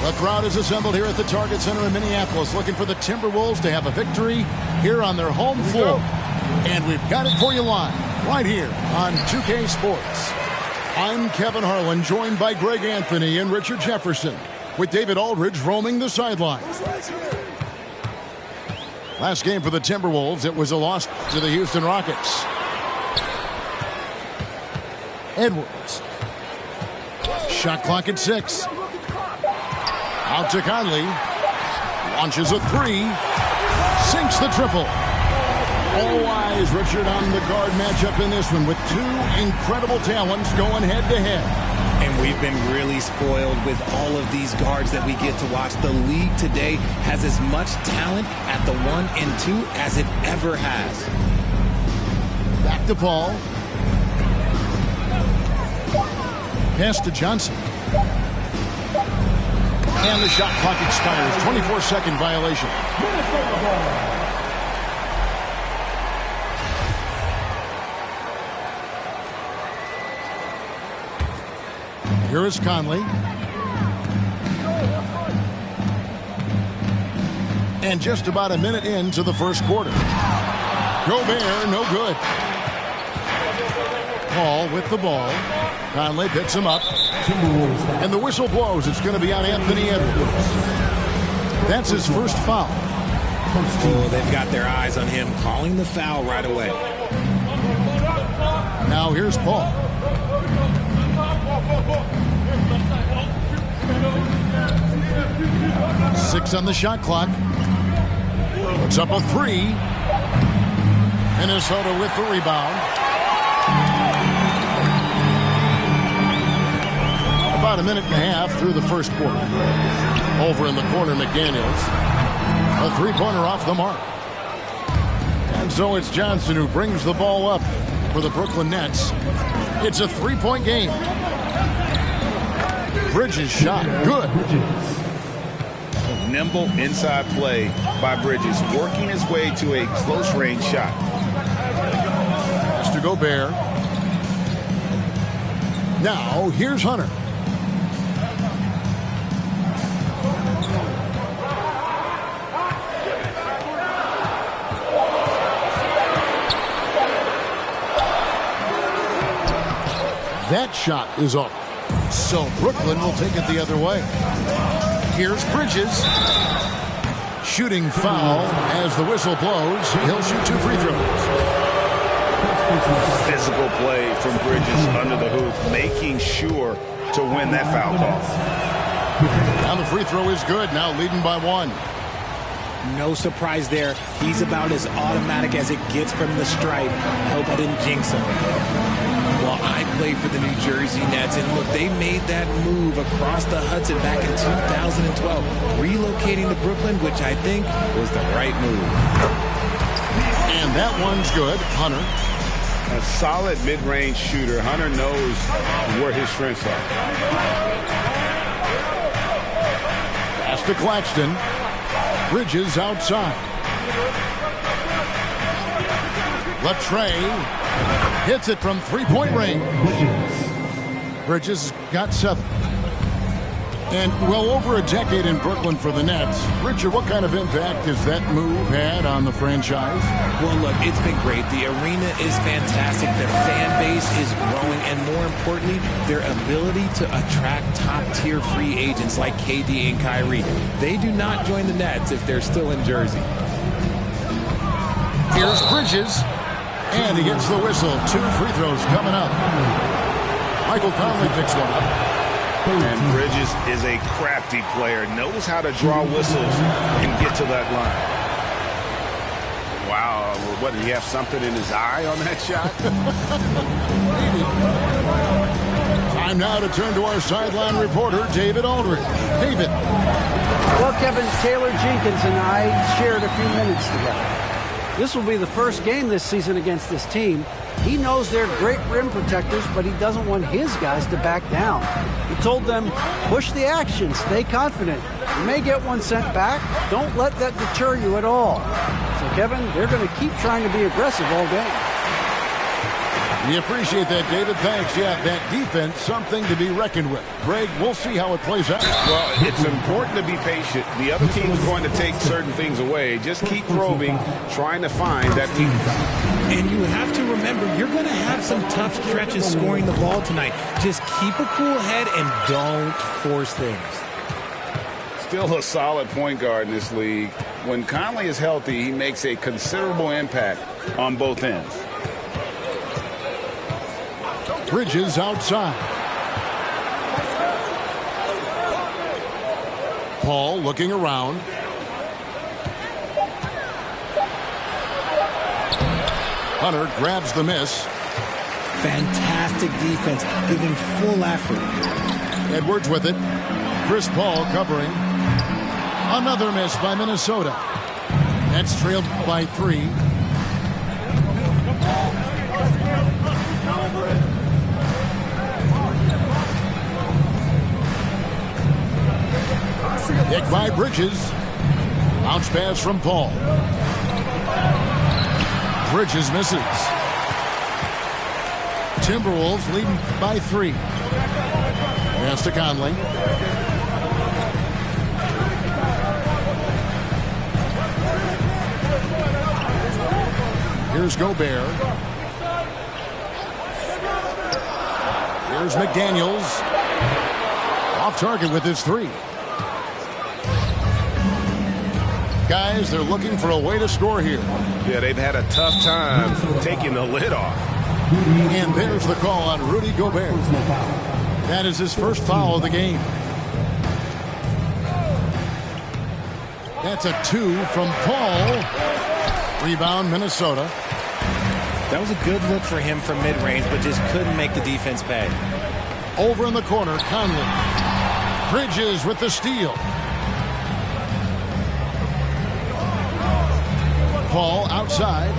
The crowd is assembled here at the Target Center in Minneapolis, looking for the Timberwolves to have a victory here on their home floor. And we've got it for you live, right here on 2K Sports. I'm Kevin Harlan, joined by Greg Anthony and Richard Jefferson, with David Aldridge roaming the sidelines. Last game for the Timberwolves, it was a loss to the Houston Rockets. Edwards. Shot clock at 6. Out to Conley. Launches a 3. Sinks the triple. All eyes, Richard, on the guard matchup in this one, with two incredible talents going head-to-head. And we've been really spoiled with all of these guards that we get to watch. The league today has as much talent at the 1 and 2 as it ever has. Back to Paul. Pass to Johnson. And the shot clock expires. 24-second violation. Here is Conley. And just about a minute into the first quarter. Gobert, no good. Paul with the ball. Conley picks him up. And the whistle blows. It's going to be on Anthony Edwards. That's his first foul. Oh, they've got their eyes on him, calling the foul right away. Now here's Paul. Six on the shot clock. Puts up a 3. Minnesota with the rebound. About a minute and a half through the first quarter. Over in the corner, McDaniels. A three-pointer off the mark. And so it's Johnson who brings the ball up for the Brooklyn Nets. It's a three-point game. Bridges shot. Good. Nimble inside play by Bridges, working his way to a close-range shot. Has to Gobert. Now, here's Hunter. That shot is off. So Brooklyn will take it the other way. Here's Bridges. Shooting foul as the whistle blows. He'll shoot 2 free throws. Physical play from Bridges under the hoop, making sure to win that foul call. And the free throw is good, now leading by 1. No surprise there. He's about as automatic as it gets from the stripe. I hope I didn't jinx him. Well, I played for the New Jersey Nets, and look, they made that move across the Hudson back in 2012, relocating to Brooklyn, which I think was the right move. And that one's good. Hunter. A solid mid-range shooter. Hunter knows where his strengths are. Pass to Claxton. Bridges outside. Latrey hits it from three-point range. Bridges got 7. And well over a decade in Brooklyn for the Nets. Richard, what kind of impact has that move had on the franchise? Well, look, it's been great. The arena is fantastic. Their fan base is growing. And more importantly, their ability to attract top-tier free agents like KD and Kyrie. They do not join the Nets if they're still in Jersey. Here's Bridges. And he gets the whistle. 2 free throws coming up. Michael Conley picks one up. And Bridges is a crafty player. Knows how to draw whistles and get to that line. Wow. What, did he have something in his eye on that shot? Time now to turn to our sideline reporter, David Aldridge. David. Well, Kevin, Taylor Jenkins and I shared a few minutes together. This will be the first game this season against this team. He knows they're great rim protectors, but he doesn't want his guys to back down. He told them, push the action, stay confident. You may get one sent back. Don't let that deter you at all. So, Kevin, they're going to keep trying to be aggressive all game. We appreciate that, David. Thanks. Yeah, that defense, something to be reckoned with. Greg, we'll see how it plays out. Well, it's important to be patient. The other team is going to take certain things away. Just keep probing, trying to find that weak spot. And you have to remember, you're going to have some tough stretches scoring the ball tonight. Just keep a cool head and don't force things. Still a solid point guard in this league. When Conley is healthy, he makes a considerable impact on both ends. Bridges outside. Paul looking around. Hunter grabs the miss. Fantastic defense, giving full effort. Edwards with it. Chris Paul covering. Another miss by Minnesota. Nets trailed by 3. Hit by Bridges. Bounce pass from Paul. Bridges misses. Timberwolves leading by 3. Pass to Conley. Here's Gobert. Here's McDaniels. Off target with his 3. Guys, they're looking for a way to score here. Yeah, they've had a tough time taking the lid off. And there's the call on Rudy Gobert. That is his first foul of the game. That's a 2 from Paul. Rebound, Minnesota. That was a good look for him from mid-range, but just couldn't make the defense pay. Over in the corner, Conley. Bridges with the steal. Paul outside.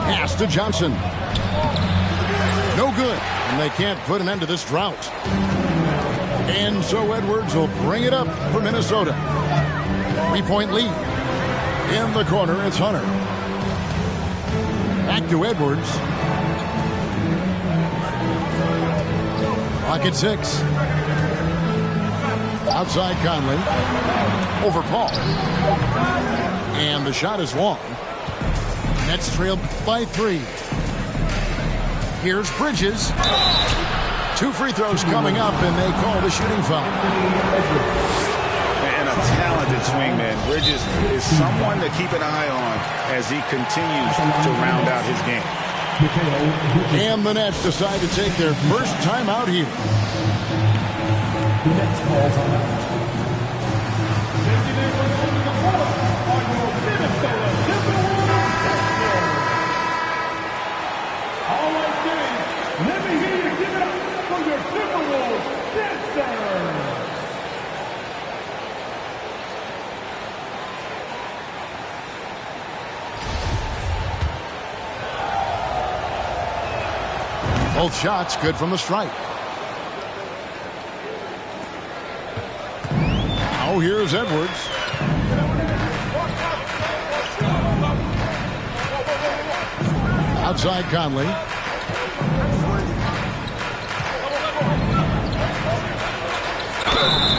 Pass to Johnson. No good. And they can't put an end to this drought. And so Edwards will bring it up for Minnesota. 3-point lead. In the corner, it's Hunter. Back to Edwards. Clock at 6. Outside Conley. Over Paul. And the shot is long. Nets trailed by 3. Here's Bridges. 2 free throws coming up, and they call the shooting foul. And a talented swingman. Bridges is someone to keep an eye on as he continues to round out his game. And the Nets decide to take their first time out here. All right, kids, let me hear you give it up for your Timberwolves dancers. Both shots good from the stripe. Now here's Edwards. Outside Conley.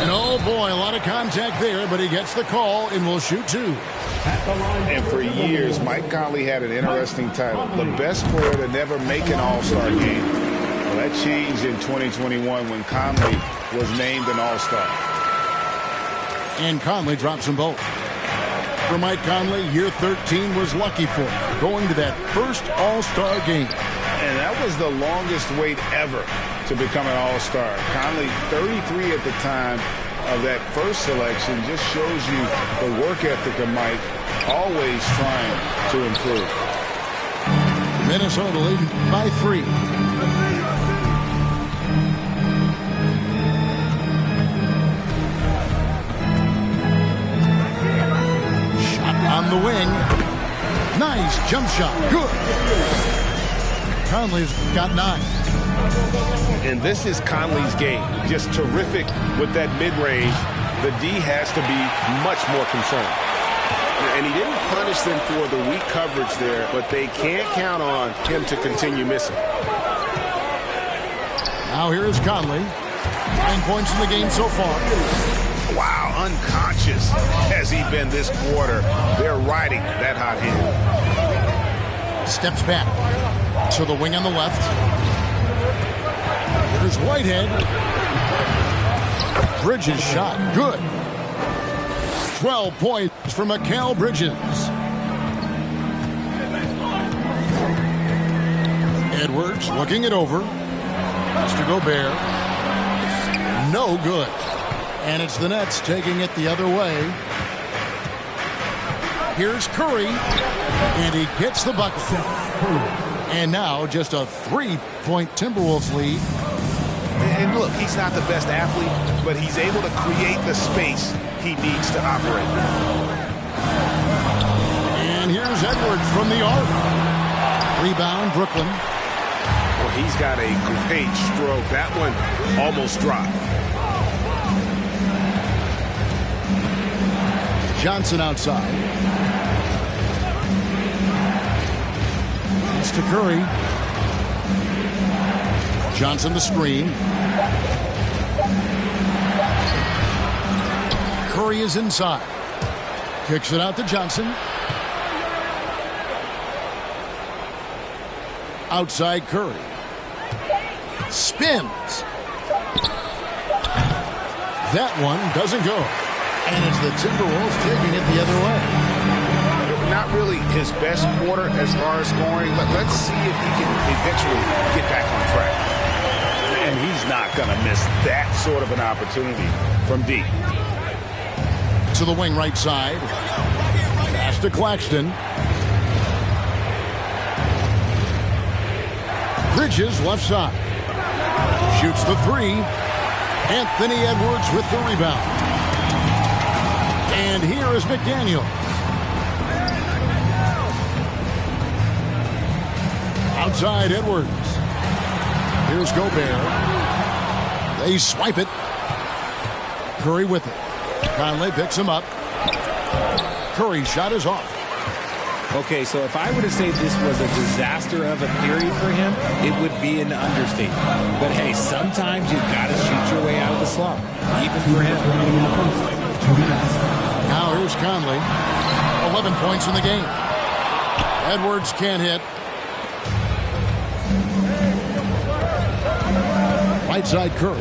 And oh boy, a lot of contact there, but he gets the call and will shoot 2. And for years, Mike Conley had an interesting title, the best player to never make an All-Star game. Well, that changed in 2021 when Conley was named an All-Star. And Conley drops them both. For Mike Conley, year 13 was lucky for him, going to that first All-Star game. And that was the longest wait ever to become an All-Star. Conley, 33 at the time of that first selection, just shows you the work ethic of Mike, always trying to improve. Minnesota leading by 3. Shot on the wing. Nice jump shot. Good. Conley's got 9. And this is Conley's game. Just terrific with that mid-range. The D has to be much more concerned. And And he didn't punish them for the weak coverage there, but they can't count on him to continue missing. Now here is Conley. 9 points in the game so far. Wow, unconscious has he been this quarter. They're riding that hot hand. Steps back to the wing on the left. Here's Whitehead. Bridges shot. Good. 12 points for Mikal Bridges. Edwards looking it over. Has to Gobert. No good. And it's the Nets taking it the other way. Here's Curry. And he gets the bucket. And now just a 3-point Timberwolves lead. And look, he's not the best athlete, but he's able to create the space he needs to operate. And here's Edwards from the arc. Rebound, Brooklyn. Well, he's got a great stroke. That one almost dropped. Johnson outside. It's to Curry. Johnson the screen. Curry is inside. Kicks it out to Johnson. Outside Curry. Spins. That one doesn't go. And it's the Timberwolves taking it the other way. Not really his best quarter as far as scoring, but let's see if he can eventually get back on track. And he's not going to miss that sort of an opportunity from deep. To the wing right side. Pass to Claxton. Bridges left side. Shoots the three. Anthony Edwards with the rebound. And here is McDaniel. Outside Edwards. Here's Gobert. They swipe it. Curry with it. Conley picks him up. Curry's shot is off. Okay, so if I were to say this was a disaster of a period for him, it would be an understatement. But hey, sometimes you've got to shoot your way out of the slump, even for him. Now here's Conley. 11 points in the game. Edwards can't hit. Right side Curry.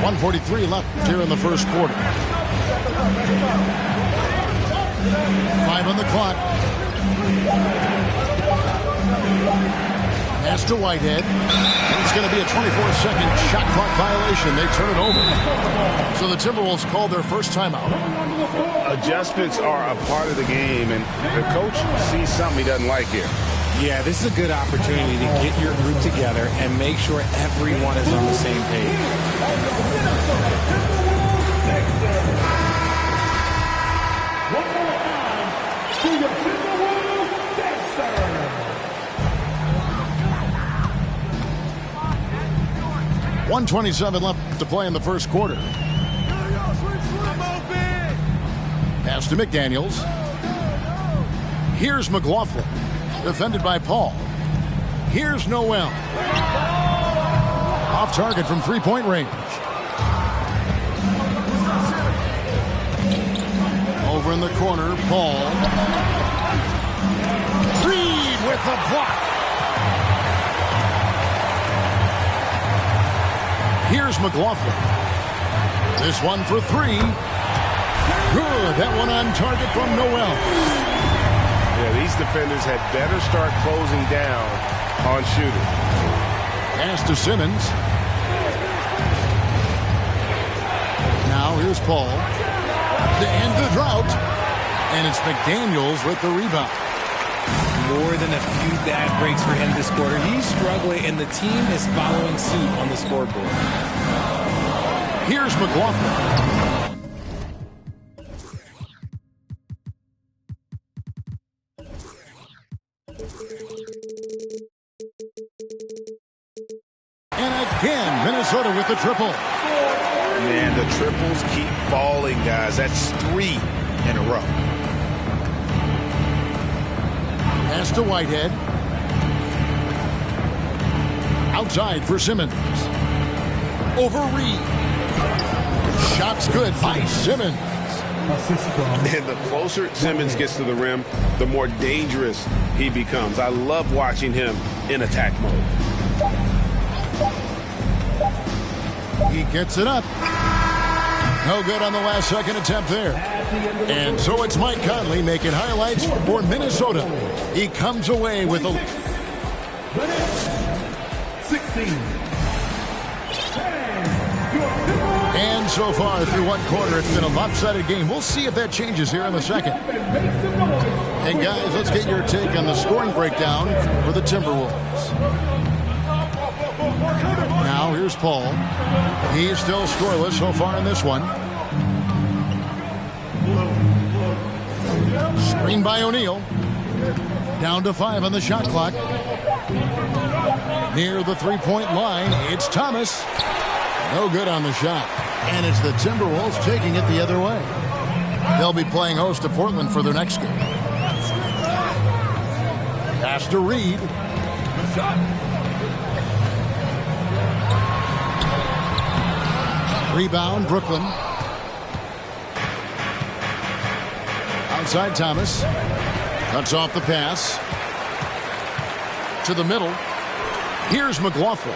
.143 left here in the first quarter. 5 on the clock. Pass to Whitehead. It's going to be a 24-second shot clock violation. They turn it over. So the Timberwolves called their first timeout. Adjustments are a part of the game, and the coach sees something he doesn't like here. Yeah, this is a good opportunity to get your group together and make sure everyone is on the same page. One more time to the Timberwolves dancer. 1:27 left to play in the first quarter. Pass to McDaniels. Here's McLaughlin. Defended by Paul. Here's Noel. Off target from three-point range. Over in the corner, Paul. Reed with the block. Here's McLaughlin. This one for three. Good. That one on target from Noel. Yeah, these defenders had better start closing down on shooting. Pass to Simmons. Now here's Paul. To end the drought. And it's McDaniels with the rebound. More than a few bad breaks for him this quarter. He's struggling, and the team is following suit on the scoreboard. Here's McLaughlin. And again, Minnesota with the triple. Man, the triples keep falling, guys. That's 3 in a row. Pass to Whitehead. Outside for Simmons. Over Reed. Shot's good by Simmons. And the closer Simmons gets to the rim, the more dangerous he becomes. I love watching him in attack mode. He gets it up. No good on the last second attempt there. And so it's Mike Conley making highlights for Minnesota. He comes away with a 16. And so far through one quarter, it's been a lopsided game. We'll see if that changes here in the second. And guys, let's get your take on the scoring breakdown for the Timberwolves. Now here's Paul. He's still scoreless so far in this one. Screen by O'Neal. Down to 5 on the shot clock. Near the three-point line, it's Thomas. No good on the shot. And it's the Timberwolves taking it the other way. They'll be playing host to Portland for their next game. Pass to Reed. Rebound, Brooklyn. Outside Thomas. Cuts off the pass. To the middle. Here's McLaughlin.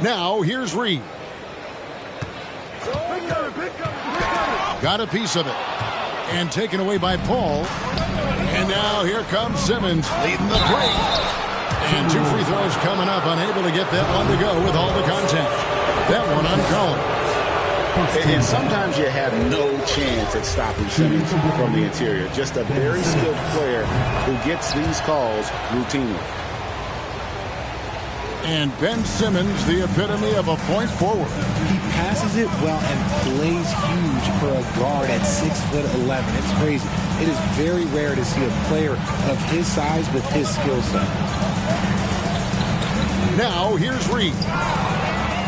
Now, here's Reed. Got a piece of it. And taken away by Paul. And now here comes Simmons leading the break. And 2 free throws coming up. Unable to get that one to go with all the contact. That one uncalled. And sometimes you have no chance at stopping Simmons from the interior. Just a very skilled player who gets these calls routinely. And Ben Simmons, the epitome of a point forward. He passes it well and plays huge for a guard at 6'11". It's crazy. It is very rare to see a player of his size with his skill set. Now, here's Reed.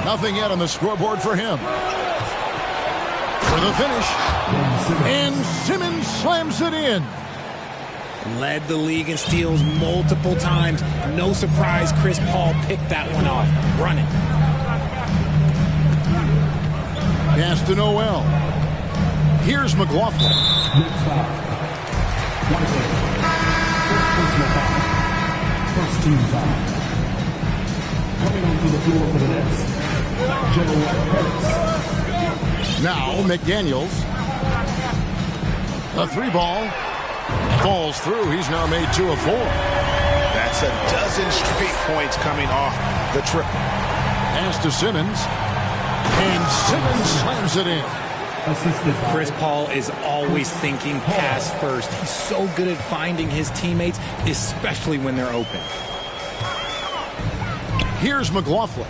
Nothing yet on the scoreboard for him. For the finish. And Simmons slams it in. Led the league in steals multiple times. No surprise Chris Paul picked that one off. Run it. Pass to Noel. Here's McLaughlin. First team foul. Coming onto the floor for the Nets, Joe Harris. Now McDaniels. A 3-ball. Falls through. He's now made 2 of 4. That's a dozen straight points coming off the triple. Pass to Simmons. And Simmons slams it in. Chris Paul is always thinking pass first. He's so good at finding his teammates, especially when they're open. Here's McLaughlin.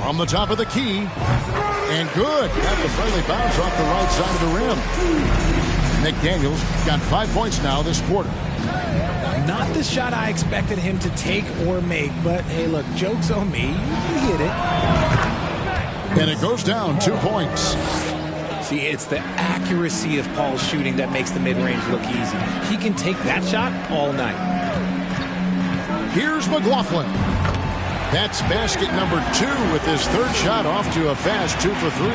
From the top of the key. And good. Got the friendly bounce off the right side of the rim. McDaniels got 5 points now this quarter. Not the shot I expected him to take or make, but hey, look, joke's on me. You hit it. And it goes down 2 points. See, it's the accuracy of Paul's shooting that makes the mid-range look easy. He can take that shot all night. Here's McLaughlin. That's basket number 2 with his third shot off to a fast 2 for 3.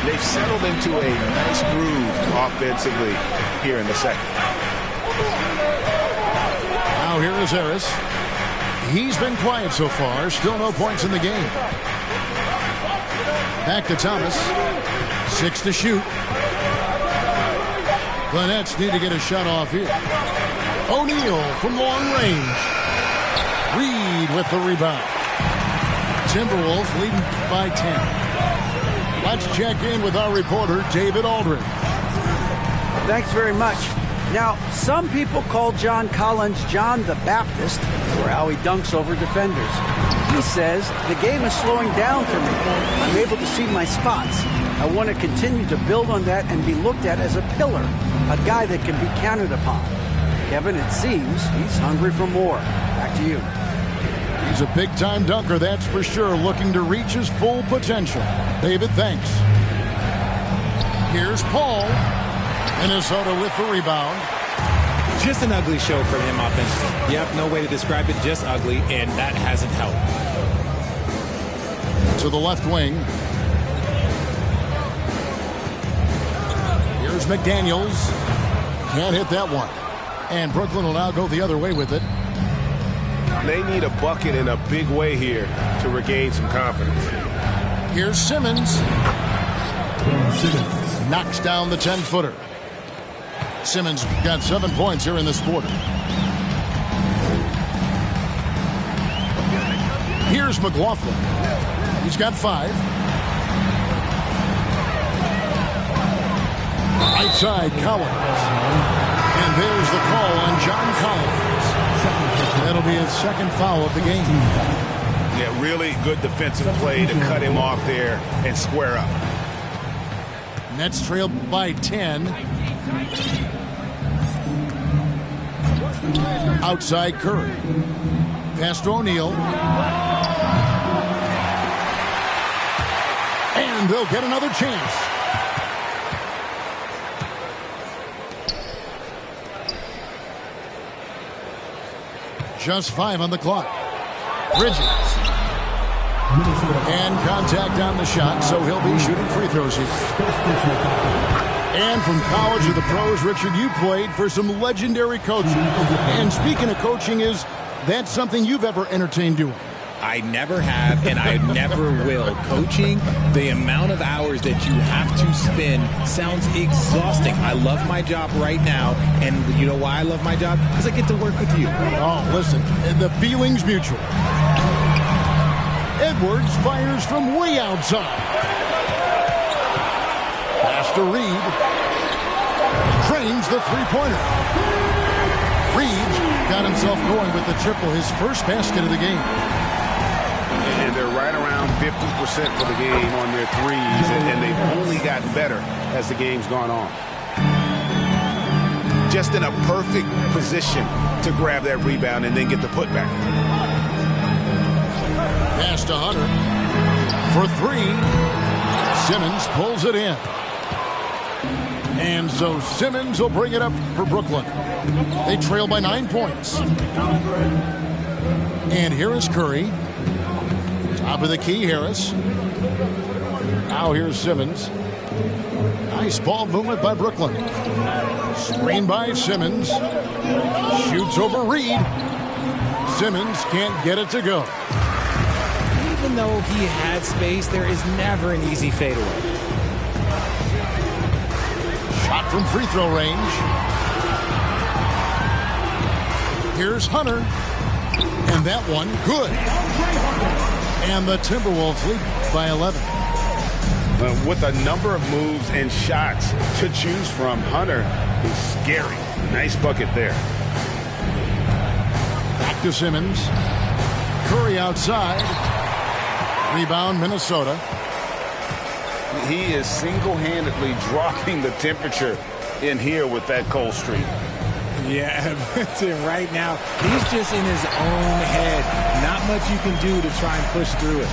They've settled into a nice groove offensively here in the second. Now here is Harris. He's been quiet so far. Still no points in the game. Back to Thomas. 6 to shoot. The Nets need to get a shot off here. O'Neal from long range. Reed with the rebound. Timberwolves leading by 10. Let's check in with our reporter, David Aldridge. Thanks very much. Now, some people call John Collins John the Baptist for how he dunks over defenders. He says, the game is slowing down for me. I'm able to see my spots. I want to continue to build on that and be looked at as a pillar, a guy that can be counted upon. Kevin, it seems he's hungry for more. Back to you. He's a big-time dunker, that's for sure, looking to reach his full potential. David, thanks. Here's Paul. Minnesota with the rebound. Just an ugly show from him offensively. Yep, no way to describe it, just ugly, and that hasn't helped. To the left wing. Here's McDaniels. Can't hit that one. And Brooklyn will now go the other way with it. They need a bucket in a big way here to regain some confidence. Here's Simmons. Knocks down the 10-footer. Simmons got 7 points here in this quarter. Here's McLaughlin. He's got 5. Right side, Collins. And there's the call on John Collins. That'll be his second foul of the game. Yeah, really good defensive play to cut him off there and square up. Nets trailed by 10. Outside Curry. Pass to O'Neal. And they'll get another chance. Just 5 on the clock. Bridges. And contact on the shot, so he'll be shooting free throws here. And from college to the pros, Richard, you played for some legendary coaching. And speaking of coaching, is that something you've ever entertained doing? I never have, and I never will. Coaching, the amount of hours that you have to spend sounds exhausting. I love my job right now, and you know why I love my job? Because I get to work with you. Oh, listen, the feeling's mutual. Edwards fires from way outside. Pass to Reed. Trains the three-pointer. Reed got himself going with the triple, his first basket of the game. And they're right around 50% for the game on their threes, and they've only gotten better as the game's gone on. Just in a perfect position to grab that rebound and then get the putback. Pass to Hunter. For 3. Simmons pulls it in. And so Simmons will bring it up for Brooklyn. They trail by 9 points. And here is Curry. Top of the key, Harris. Now here's Simmons. Nice ball movement by Brooklyn. Screen by Simmons. Shoots over Reed. Simmons can't get it to go. Even though he had space, there is never an easy fadeaway. Shot from free throw range. Here's Hunter. And that one, good. And the Timberwolves lead by 11. With a number of moves and shots to choose from, Hunter is scary. Nice bucket there. Back to Simmons. Curry outside. Rebound, Minnesota. He is single-handedly dropping the temperature in here with that cold streak. Yeah, right now, he's just in his own head. Not much you can do to try and push through it.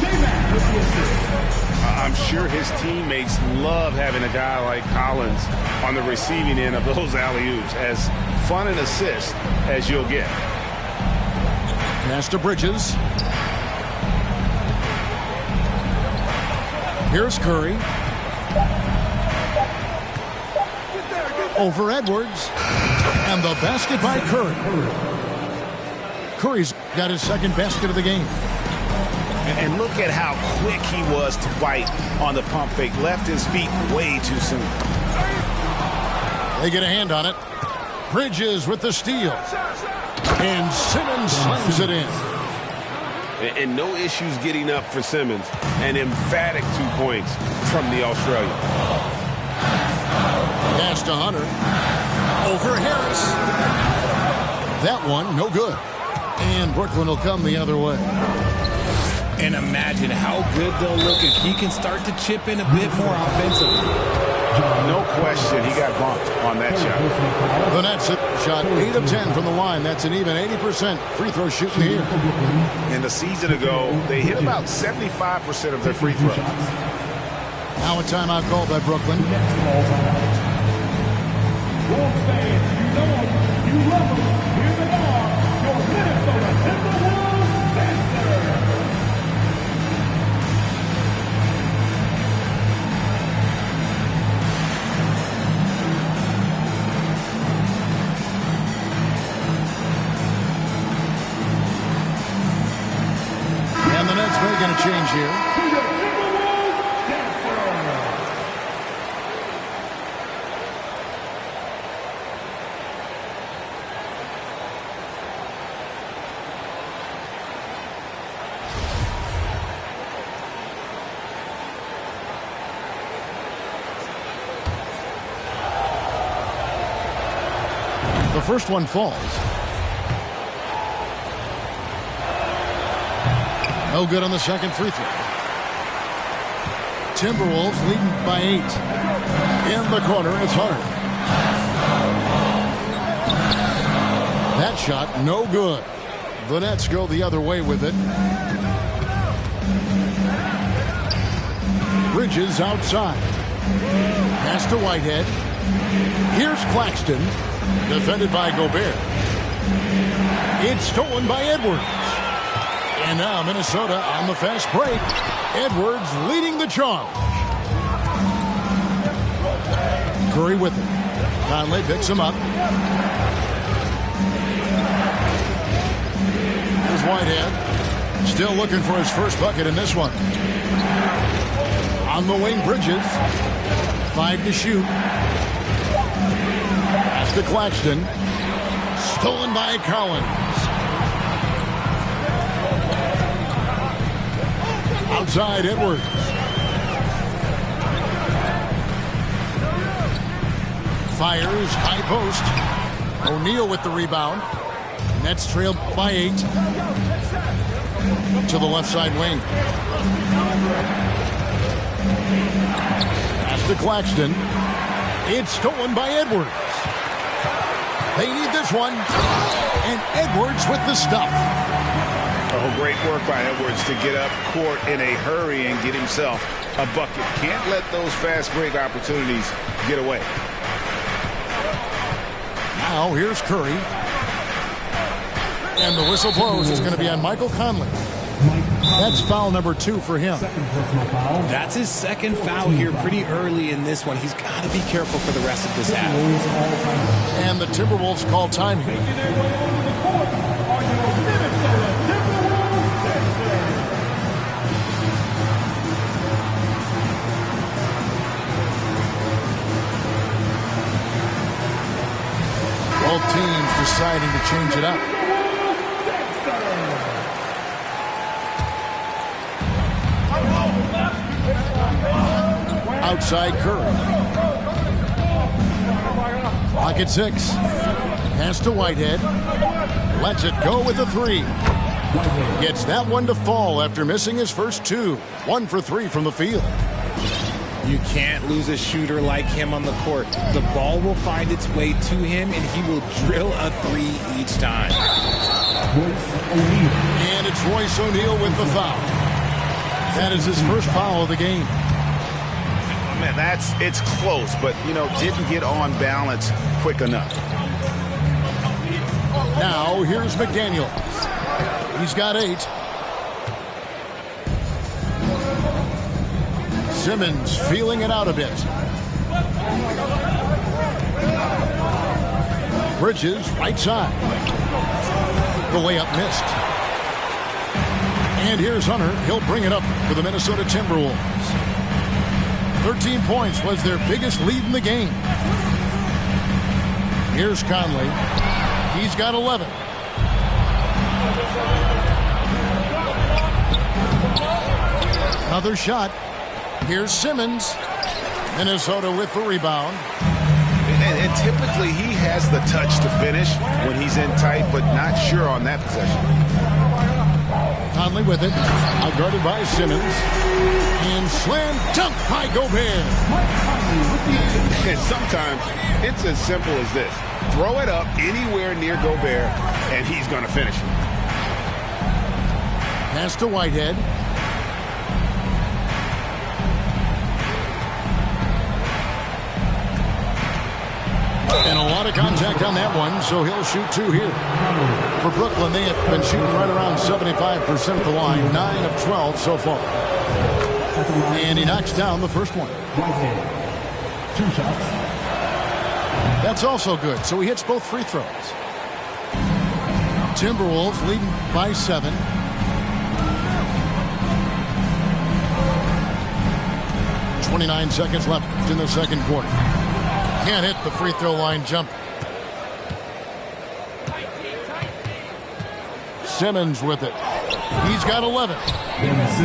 I'm sure his teammates love having a guy like Collins on the receiving end of those alley-oops. As fun an assist as you'll get. Pass to Bridges. Here's Curry. Over Edwards. And the basket by Curry. Curry's got his second basket of the game. And look at how quick he was to bite on the pump fake. Left his feet way too soon. They get a hand on it. Bridges with the steal. And Simmons slams it in. And no issues getting up for Simmons. An emphatic 2 points from the Australian. Pass to Hunter. Over Harris. That one, no good. And Brooklyn will come the other way. And imagine how good they'll look if he can start to chip in a bit more offensively. No question, he got bumped on that shot. The Nets shot 8 of 10 from the line. That's an even 80% free throw shooting here. And a season ago, they hit about 75% of their free throws. Now a timeout called by Brooklyn. Wolves fans, you know them, you love them. Here they are, your Minnesota Timberwolves dancers. And the Nets making a change here. The first one falls. No good on the second free throw. Timberwolves leading by 8. In the corner, it's Hunter. That shot, no good. The Nets go the other way with it. Bridges outside. Pass to Whitehead. Here's Claxton. Defended by Gobert. It's stolen by Edwards. And now Minnesota on the fast break. Edwards leading the charge. Curry with it. Conley picks him up. Here's Whitehead. Still looking for his first bucket in this one. On the wing, Bridges. 5 to shoot. Pass to Claxton. Stolen by Collins. Outside, Edwards. Fires, high post. O'Neal with the rebound. Nets trailed by 8. To the left side wing. Pass to Claxton. It's stolen by Edwards. They need this one. And Edwards with the stuff. Oh, great work by Edwards to get up court in a hurry and get himself a bucket. Can't let those fast break opportunities get away. Now here's Curry. And the whistle blows. It's going to be on Michael Conley. That's foul number 2 for him. That's his second foul here pretty early in this one. He's got to be careful for the rest of this half. And the Timberwolves call time here. Both teams deciding to change it up. Outside Curry. Clock at 6. Pass to Whitehead. Lets it go with a 3. Gets that one to fall after missing his first 2. 1 for 3 from the field. You can't lose a shooter like him on the court. The ball will find its way to him, and he will drill a 3 each time. And it's Royce O'Neal with the foul. That is his first foul of the game. Man, it's close, but, didn't get on balance quick enough. Now, here's McDaniel. He's got 8. Simmons feeling it out a bit. Bridges, right side. The layup missed. And here's Hunter. He'll bring it up for the Minnesota Timberwolves. 13 points was their biggest lead in the game. Here's Conley. He's got 11. Another shot. Here's Simmons. Minnesota with the rebound. And typically he has the touch to finish when he's in tight, but not sure on that possession. Conley with it. Outguarded by Simmons. And slam dunk by Gobert. And sometimes it's as simple as this. Throw it up anywhere near Gobert, and he's going to finish it. Pass to Whitehead. And a lot of contact on that one, so he'll shoot 2 here. For Brooklyn, they have been shooting right around 75% of the line, 9 of 12 so far. And he knocks down the first one. 2 shots. That's also good, so he hits both free throws. Timberwolves leading by 7. .29 seconds left in the second quarter. Can't hit the free throw line jump. Simmons with it. He's got 11.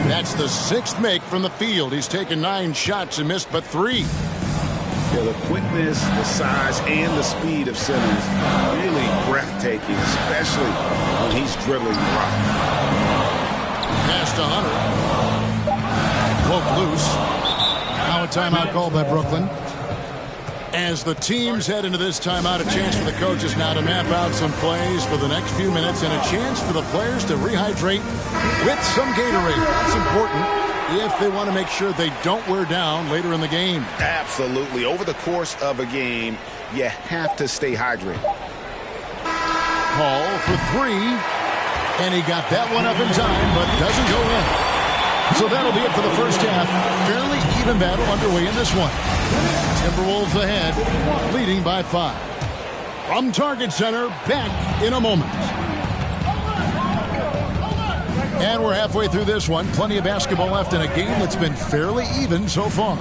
That's the 6th make from the field. He's taken 9 shots and missed but 3. Yeah, the quickness, the size, and the speed of Simmons really breathtaking, especially when he's dribbling the rock. Pass to Hunter. Broke loose. Now a timeout called by Brooklyn. As the teams head into this timeout, a chance for the coaches now to map out some plays for the next few minutes and a chance for the players to rehydrate with some Gatorade. That's important if they want to make sure they don't wear down later in the game. Absolutely. Over the course of a game, you have to stay hydrated. Paul for 3. And he got that one up in time, but doesn't go in. So that'll be it for the first half. Fairly even battle underway in this one. Timberwolves ahead, leading by 5. From Target Center, back in a moment. And we're halfway through this one. Plenty of basketball left in a game that's been fairly even so far.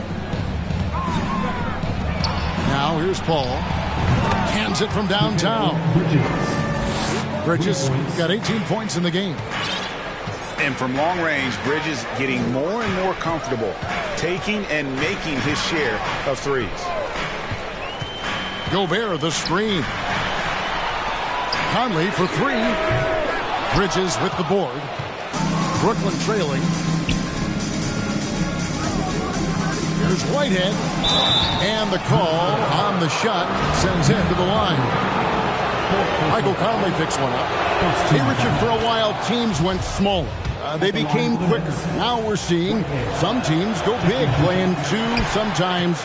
Now here's Paul. Hands it from downtown. Bridges got 18 points in the game. And from long range, Bridges getting more and more comfortable taking and making his share of threes. Gobert the screen. Conley for 3. Bridges with the board. Brooklyn trailing. Here's Whitehead. And the call on the shot sends him to the line. Michael Conley picks one up. Hey, Richard, for a while, teams went smaller. They became quicker. Now we're seeing some teams go big, playing 2, sometimes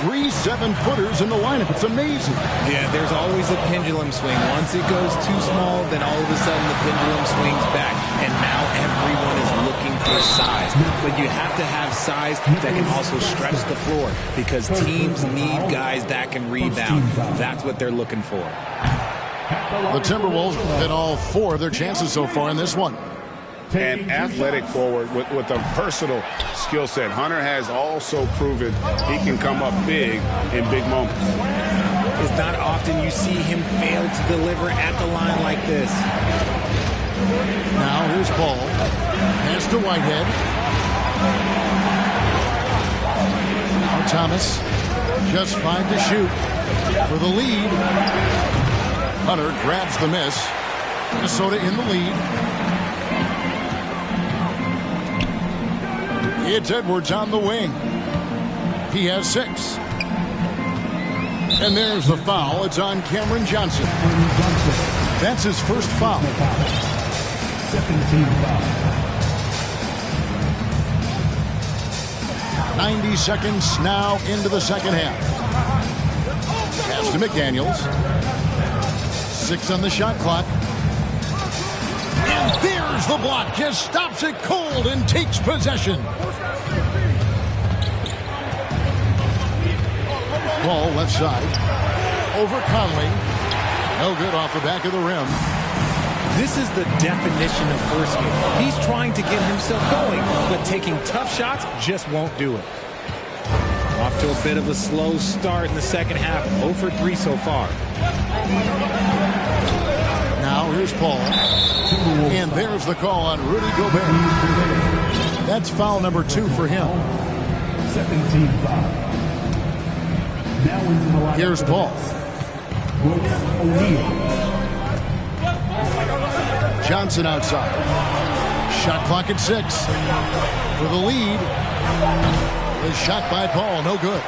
3 7-footers in the lineup. It's amazing. Yeah, there's always a pendulum swing. Once it goes too small, then all of a sudden the pendulum swings back. And now everyone is looking for size. But you have to have size that can also stretch the floor because teams need guys that can rebound. That's what they're looking for. The Timberwolves hit all 4 of their chances so far in this one. An athletic forward with a versatile skill set. Hunter has also proven he can come up big in big moments. It's not often you see him fail to deliver at the line like this. Now here's Paul. Pass to Whitehead. Now Thomas. Just 5 to shoot for the lead. Hunter grabs the miss. Minnesota in the lead. It's Edwards on the wing. He has 6. And there's the foul. It's on Cameron Johnson. That's his first foul. Second team foul. 90 seconds now into the second half. Pass to McDaniels. 6 on the shot clock. And there's the block. Just stops it cold and takes possession. Ball left side. Over Conley. No good off the back of the rim. This is the definition of first game. He's trying to get himself going, but taking tough shots just won't do it. Off to a bit of a slow start in the second half. 0 for 3 so far. Now here's Paul. And there's the call on Rudy Gobert. That's foul number 2 for him. Second team foul. Now into the line. Here's Paul. Brooks O'Neal. Johnson outside. Shot clock at 6. For the lead. The shot by Paul, no good.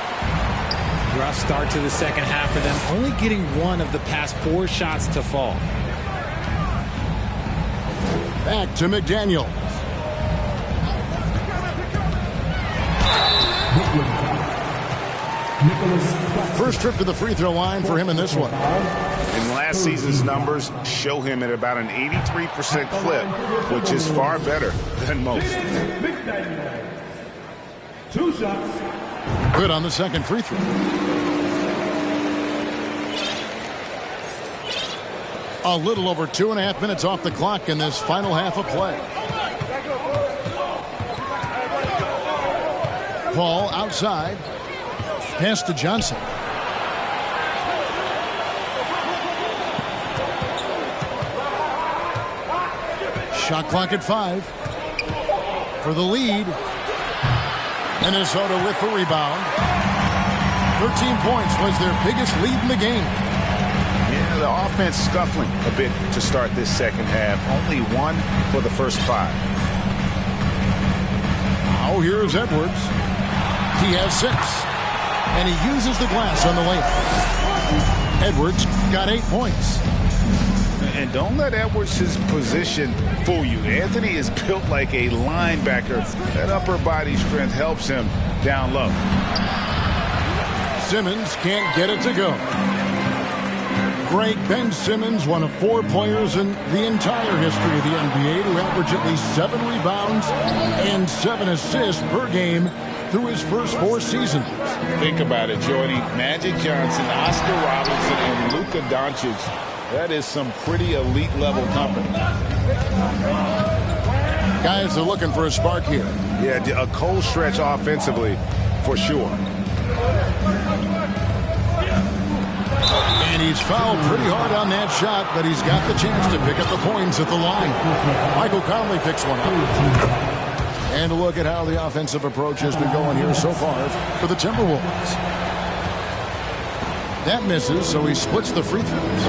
Rough start to the second half for them, only getting one of the past 4 shots to fall. Back to McDaniel. First trip to the free throw line for him in this one. And last season's numbers show him at about an 83% clip, which is far better than most. 2 shots. Good on the second free throw. A little over 2.5 minutes off the clock in this final half of play. Paul outside. Pass to Johnson. Shot clock at 5. For the lead. Minnesota with the rebound. 13 points was their biggest lead in the game. Yeah, the offense scuffling a bit to start this second half. Only 1 for the first 5. Now here's Edwards. He has 6. And he uses the glass on the layup. Edwards got 8 points. And don't let Edwards' position fool you. Anthony is built like a linebacker. That upper body strength helps him down low. Simmons can't get it to go. Greg Ben Simmons, one of 4 players in the entire history of the NBA to average at least 7 rebounds and 7 assists per game through his first 4 seasons. Think about it, Jordy. Magic Johnson, Oscar Robertson, and Luka Doncic. That is some pretty elite level company. Guys are looking for a spark here. Yeah, a cold stretch offensively for sure. And he's fouled pretty hard on that shot, but he's got the chance to pick up the points at the line. Michael Conley picks one up. And look at how the offensive approach has been going here so far for the Timberwolves. That misses, so he splits the free throws.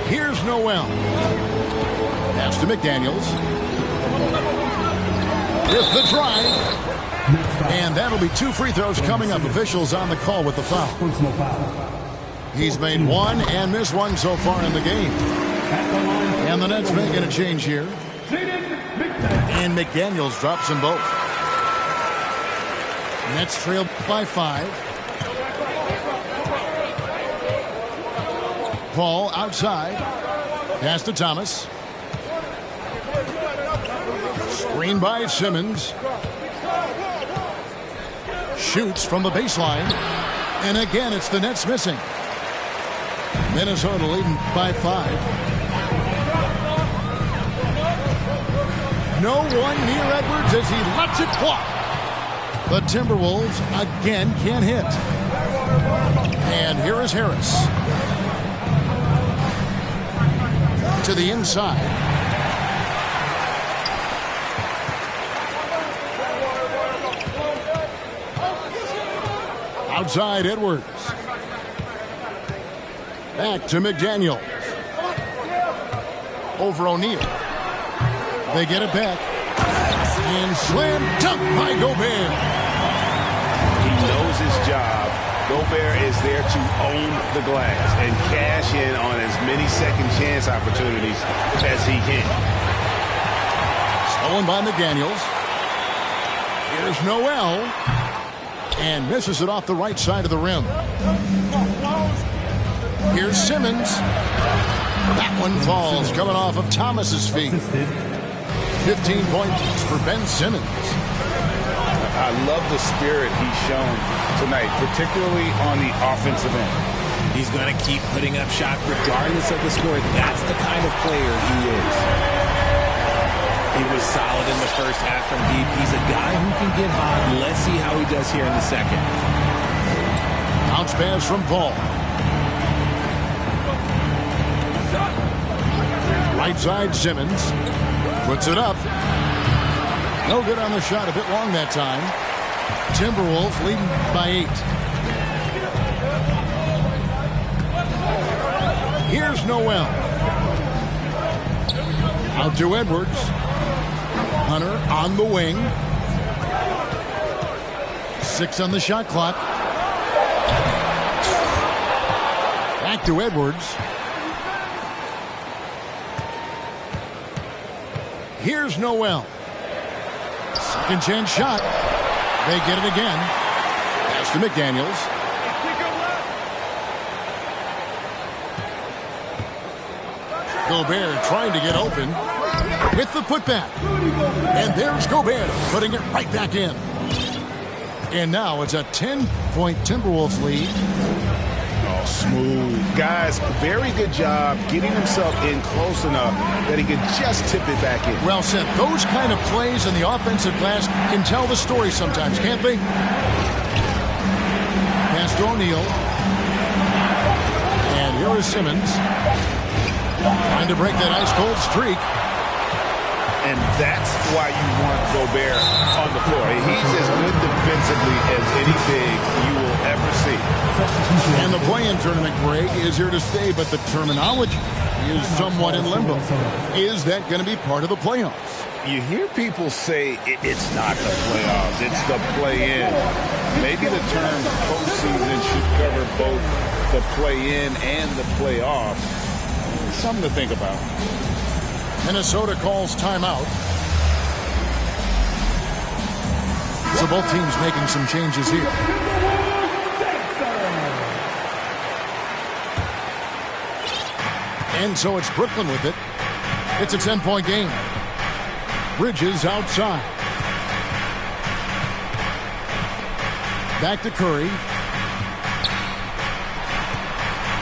Here's Noel. Pass to McDaniels. With the drive. And that'll be 2 free throws coming up. Officials on the call with the foul. He's made 1 and missed 1 so far in the game. And the Nets making a change here. And McDaniels drops them both. Nets trail by 5. Paul outside. Pass to Thomas. Screen by Simmons. Shoots from the baseline. And again, it's the Nets missing. Minnesota leading by 5. No one near Edwards as he lets it fly. The Timberwolves again can't hit. And here is Harris. To the inside. Outside Edwards. Back to McDaniel. Over O'Neal. They get it back. And slam dunk by Gobert. He knows his job. Gobert is there to own the glass and cash in on as many second chance opportunities as he can. Stolen by McDaniels. Here's Noel. And misses it off the right side of the rim. Here's Simmons. That one falls coming off of Thomas's feet. 15 points for Ben Simmons. I love the spirit he's shown tonight, particularly on the offensive end. He's going to keep putting up shots regardless of the score. That's the kind of player he is. He was solid in the first half from deep. He's a guy who can get hot. Let's see how he does here in the second. Bounce pass from Paul. Right side Simmons. Puts it up. No good on the shot. A bit long that time. Timberwolves leading by 8. Here's Noel. Out to Edwards. Hunter on the wing. 6 on the shot clock. Back to Edwards. Here's Noel. Second chance shot. They get it again. Pass to McDaniels. Gobert trying to get open with the putback. And there's Gobert putting it right back in. And now it's a 10-point Timberwolves lead. Oh, smooth. Guys, very good job getting himself in close enough that he could just tip it back in. Well said. Those kind of plays in the offensive glass can tell the story sometimes, can't they? Pass to O'Neal. And here is Simmons. Trying to break that ice-cold streak. And that's why you want Gobert on the floor. He's as good defensively as any big you will ever see. And the play-in tournament, Greg, is here to stay, but the terminology is somewhat in limbo. Is that going to be part of the playoffs? You hear people say it's not the playoffs, it's the play-in. Maybe the term postseason should cover both the play-in and the playoffs. Something to think about. Minnesota calls timeout. So both teams making some changes here. And so it's Brooklyn with it. It's a 10-point game. Bridges outside. Back to Curry.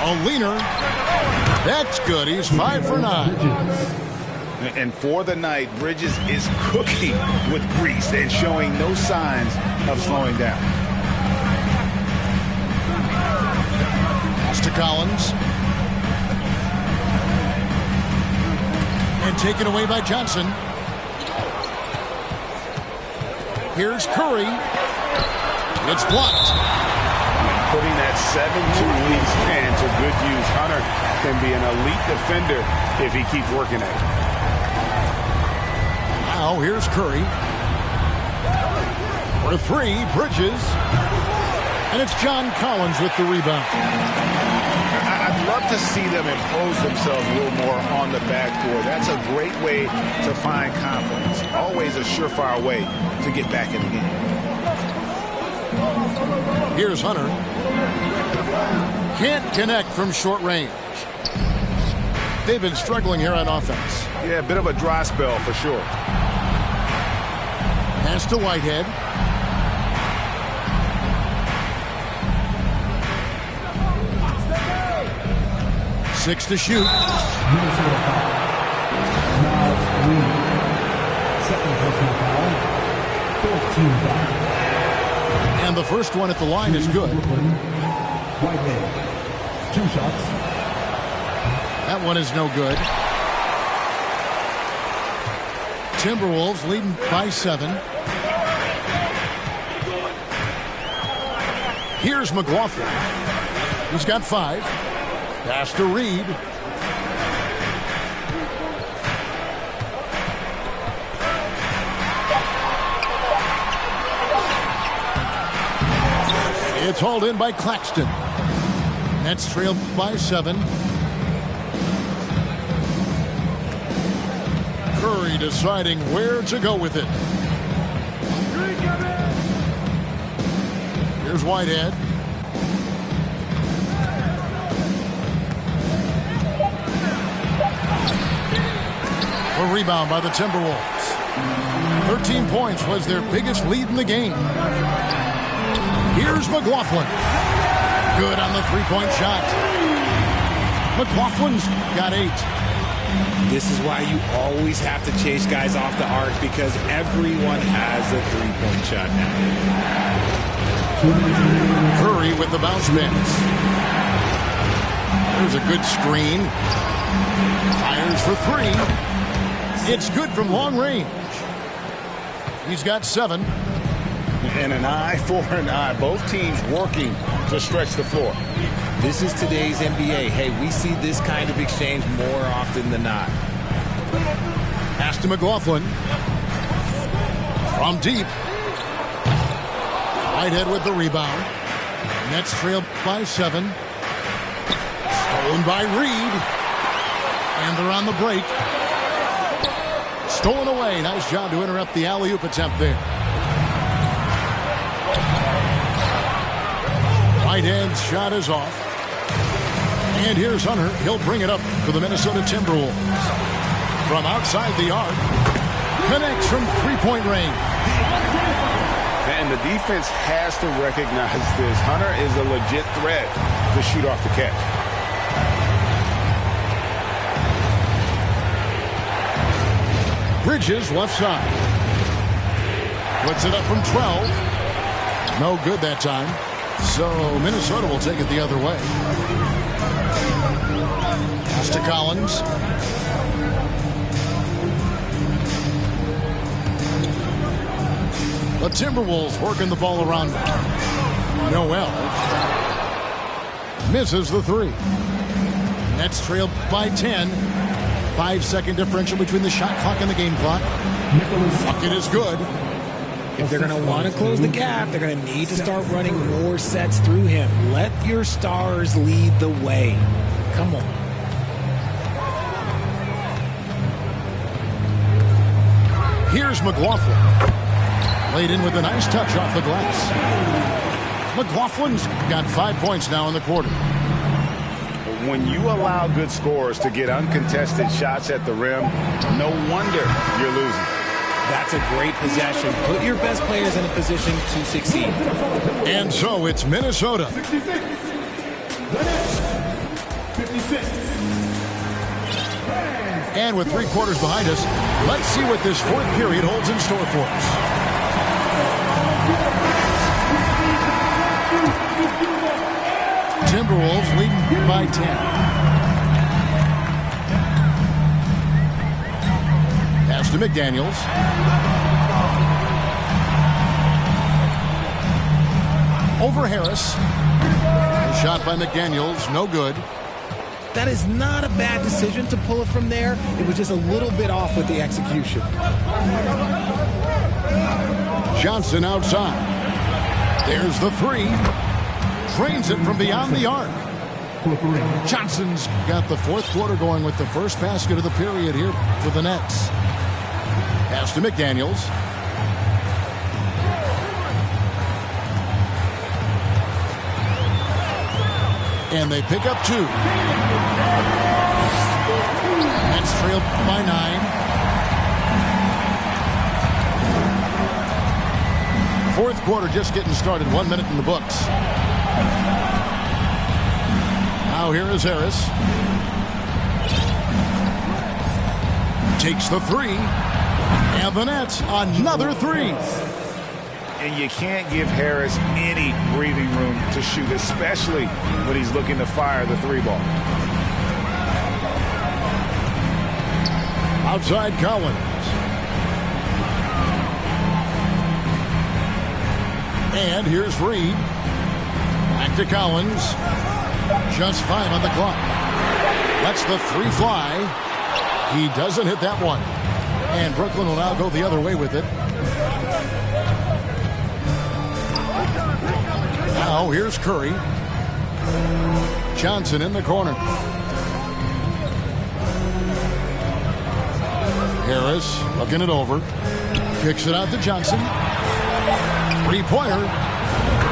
A leaner. That's good. He's 5 for 9. And for the night, Bridges is cooking with grease and showing no signs of slowing down. Pass to Collins. And taken away by Johnson. Here's Curry. It's blocked. Putting that 7-2 lead stand to good use. Hunter can be an elite defender if he keeps working at it. Now here's Curry. For 3, Bridges. And it's John Collins with the rebound. I'd love to see them impose themselves a little more on the backboard. That's a great way to find confidence. Always a surefire way to get back in the game. Here's Hunter. Can't connect from short range. They've been struggling here on offense. Yeah, a bit of a dry spell for sure. Pass to Whitehead. Six to shoot. Minnesota foul. Miles Green. Second personal foul. Fourth team foul. And the first one at the line is good. Whitehead. 2 shots. That one is no good. Timberwolves leading by 7. Here's McLaughlin. He's got 5. Pass to Reed. It's hauled in by Claxton. Nets trailed by 7. Curry deciding where to go with it. Here's Whitehead. A rebound by the Timberwolves. 13 points was their biggest lead in the game. Here's McLaughlin. Good on the 3-point shot. McLaughlin's got 8. This is why you always have to chase guys off the arc, because everyone has a 3-point shot now. Curry with the bounce pass. There's a good screen. Fires for 3. It's good from long range. He's got 7. And an eye for an eye. Both teams working to stretch the floor. This is today's NBA. Hey, we see this kind of exchange more often than not. to McLaughlin. From deep. Whitehead with the rebound. Nets trail by 7. Stolen by Reed. And they're on the break. Stolen away. Nice job to interrupt the alley-oop attempt there. Whitehead's shot is off. And here's Hunter. He'll bring it up for the Minnesota Timberwolves. From outside the arc. Connects from three-point range. And the defense has to recognize this. Hunter is a legit threat to shoot off the catch. Bridges left side. Puts it up from 12. No good that time. So Minnesota will take it the other way. Pass to Collins. The Timberwolves working the ball around. Noel misses the 3. Nets trail by 10. 5-second differential between the shot clock and the game clock. Bucket is good. If they're going to want to close the gap, they're going to need to start running more sets through him. Let your stars lead the way. Come on. Here's McLaughlin. Laid in with a nice touch off the glass. McLaughlin's got 5 points now in the quarter. When you allow good scorers to get uncontested shots at the rim, no wonder you're losing. That's a great possession. Put your best players in a position to succeed. And so it's Minnesota. 56. And with 3 quarters behind us, let's see what this 4th period holds in store for us. Timberwolves leading by 10. Pass to McDaniels. Over Harris. A shot by McDaniels, no good. That is not a bad decision to pull it from there. It was just a little bit off with the execution. Johnson outside. There's the 3. Drains it from beyond the arc. Johnson's got the 4th quarter going with the first basket of the period here for the Nets. Pass to McDaniels. And they pick up 2. Nets trail by 9. 4th quarter just getting started. 1 minute in the books. Now here is Harris. Takes the 3. And the Nets, another 3. And you can't give Harris any breathing room to shoot, especially when he's looking to fire the 3 ball. Outside Collins. And here's Reed. Back to Collins. Just 5 on the clock. Lets the 3 fly. He doesn't hit that one. And Brooklyn will now go the other way with it. Now here's Curry. Johnson in the corner. Harris looking it over. Kicks it out to Johnson. 3-pointer.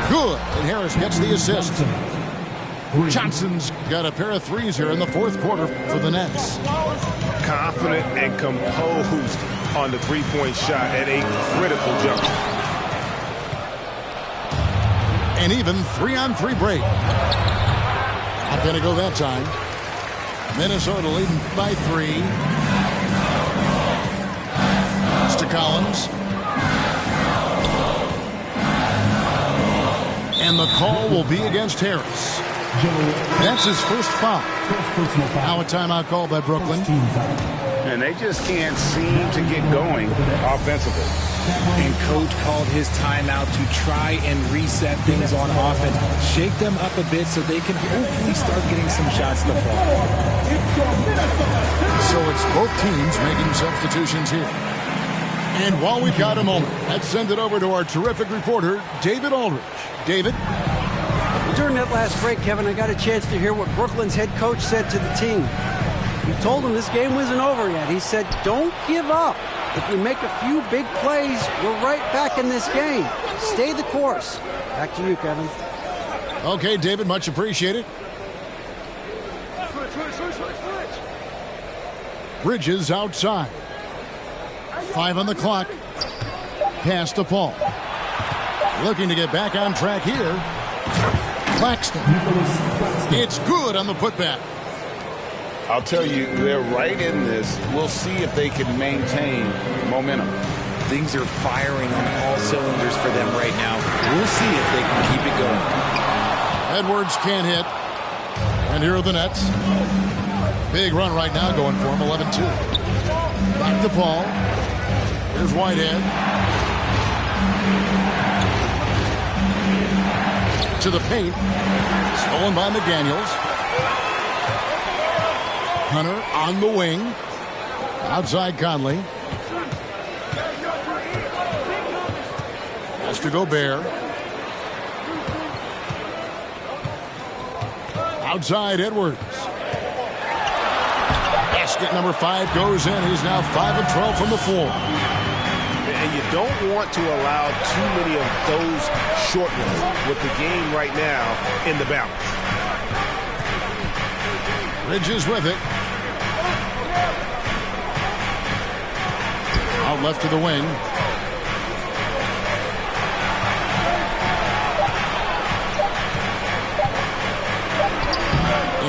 Good. And Harris gets the assist. Johnson's got a pair of 3s here in the 4th quarter for the Nets. Confident and composed on the 3-point shot at a critical jump. An even 3-on-3 break. Not going to go that time. Minnesota leading by 3. Pass to Collins. And the call will be against Harris. That's his first foul. Now a timeout called by Brooklyn. And and they just can't seem to get going offensively. And coach called his timeout to try and reset things on offense. Shake them up a bit so they can hopefully start getting some shots to fall. So it's both teams making substitutions here. And while we've got a moment, let's send it over to our terrific reporter, David Aldridge. David? During that last break, Kevin, I got a chance to hear what Brooklyn's head coach said to the team. He told them this game wasn't over yet. He said, don't give up. If we make a few big plays, we're right back in this game. Stay the course. Back to you, Kevin. Okay, David, much appreciated. Bridges outside. 5 on the clock. Pass to Paul. Looking to get back on track here. Claxton. It's good on the putback. I'll tell you, they're right in this. We'll see if they can maintain momentum. Things are firing on all cylinders for them right now. We'll see if they can keep it going. Edwards can't hit. And here are the Nets. Big run right now going for him, 11-2. Back to Paul. Here's Whitehead. To the paint. Stolen by McDaniels. Hunter on the wing. Outside Conley. Has to Gobert. Outside Edwards. Basket number 5 goes in. He's now 5 of 12 from the floor. And you don't want to allow too many of those short ones with the game right now in the balance. Bridges with it. Out left to the wing.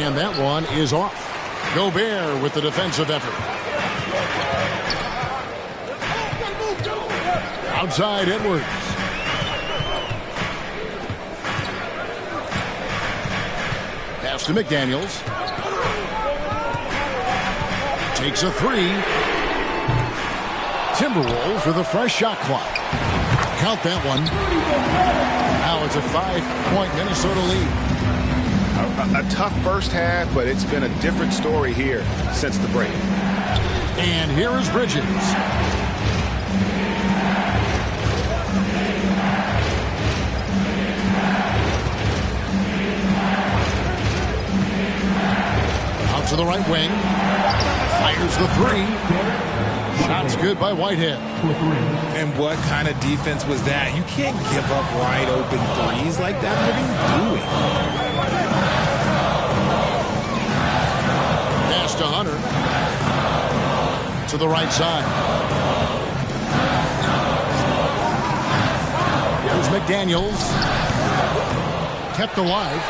And that one is off. Gobert with the defensive effort. Outside Edwards. Pass to McDaniels. Takes a 3. Timberwolves with a fresh shot clock. Count that one. Now it's a 5-point Minnesota lead. A tough first half, but it's been a different story here since the break. And here is Bridges. Out to the right wing. Fires the 3. Shot's good by Whitehead. And what kind of defense was that? You can't give up wide open threes like that. What are you doing? Pass to Hunter. To the right side. Here's McDaniels. Kept alive.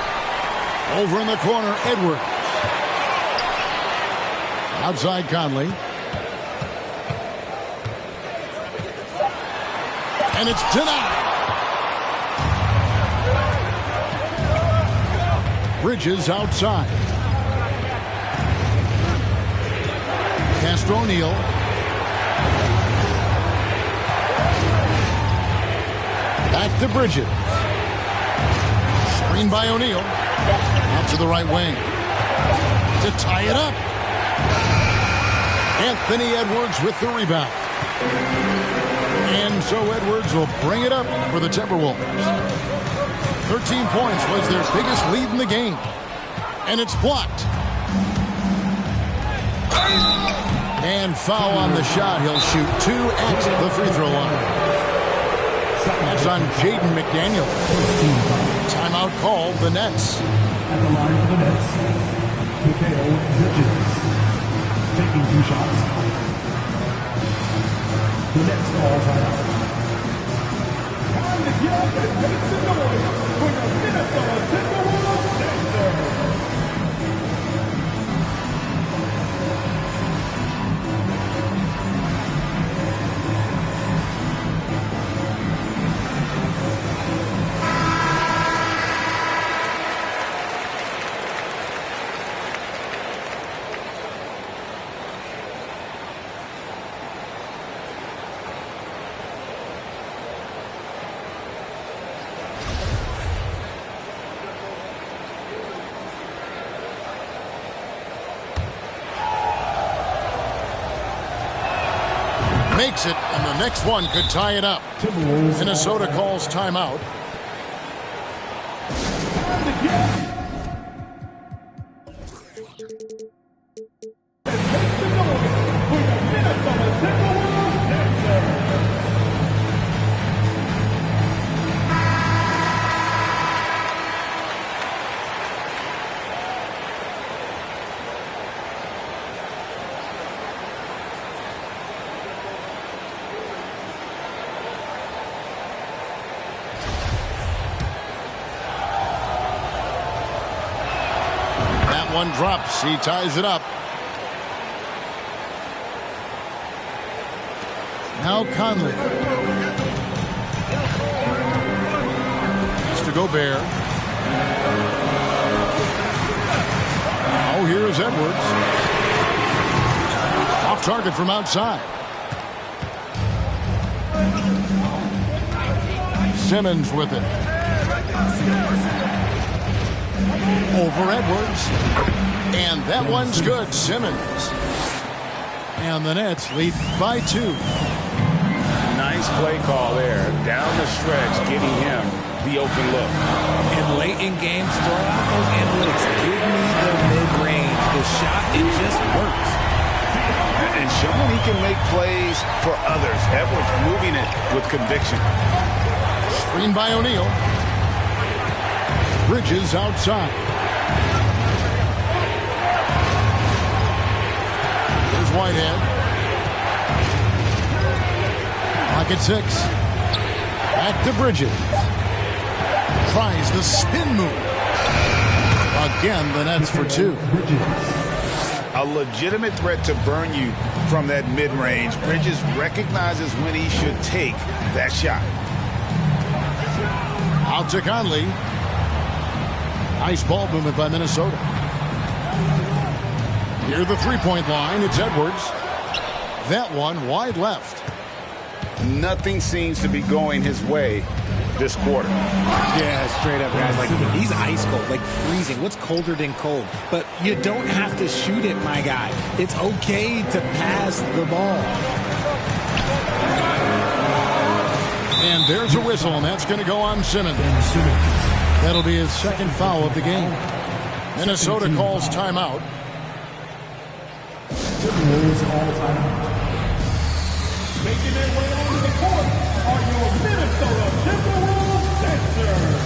Over in the corner, Edwards. Outside Conley. And it's denied. Bridges outside. Pass to O'Neal. Back to Bridges. Screen by O'Neal. Out to the right wing. To tie it up. Anthony Edwards with the rebound. And so Edwards will bring it up for the Timberwolves. 13 points was their biggest lead in the game. And it's blocked. And foul on the shot. He'll shoot 2 at the free throw line. That's on Jaden McDaniels. Timeout called the Nets. At the line for the Nets, Mikal Bridges taking 2 shots. The Nets call timeout. Time to get up and make some noise for the Minnesota Timberwolves Pacers. Makes it, and the next one could tie it up. Minnesota calls timeout. One drops. He ties it up. Now Conley. It's to Gobert. Now here's Edwards. Off target from outside. Simmons with it. Over Edwards. And that one's good. Simmons. And the Nets lead by 2. Nice play call there. Down the stretch, giving him the open look. And late in games, throw out those analytics. Give me the mid-range. The shot, it just works. And showing he can make plays for others. Edwards moving it with conviction. Screen by O'Neal. Bridges outside. Here's Whitehead. Pocket 6. Back to Bridges. Tries the spin move. Again, the Nets for 2. A legitimate threat to burn you from that mid-range. Bridges recognizes when he should take that shot. Out to Conley. Nice ball movement by Minnesota. Near the three-point line, it's Edwards. That one wide left. Nothing seems to be going his way this quarter. Yeah, straight up, guys. Like, he's ice cold, like freezing. What's colder than cold? But you don't have to shoot it, my guy. It's okay to pass the ball. And there's a whistle, and that's going to go on Simmons. That'll be his second foul of the game. Minnesota calls timeout. Making their way onto the court are your Minnesota Timberwolves Sixers.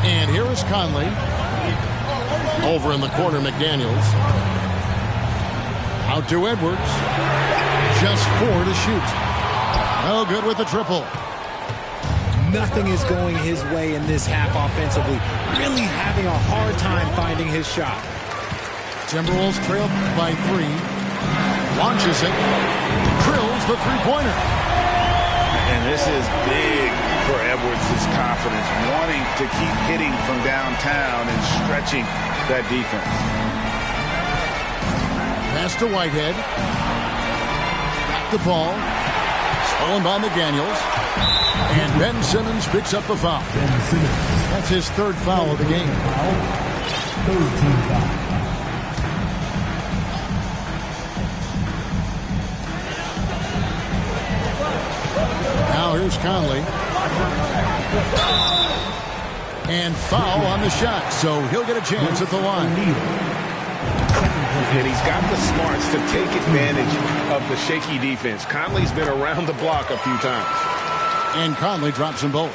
And here is Conley. Over in the corner, McDaniels. Out to Edwards. Just 4 to shoot. No good with the triple. Nothing is going his way in this half offensively. Really having a hard time finding his shot. Timberwolves trail by 3. Launches it. Drills the three-pointer. And this is big for Edwards' confidence, wanting to keep hitting from downtown and stretching that defense. Pass to Whitehead. Back the ball. Stolen by McDaniels. And Ben Simmons picks up the foul. That's his third foul of the game. Third team foul. Now here's Conley. And foul on the shot, so he'll get a chance at the line. And he's got the smarts to take advantage of the shaky defense. Conley's been around the block a few times. And Conley drops them both.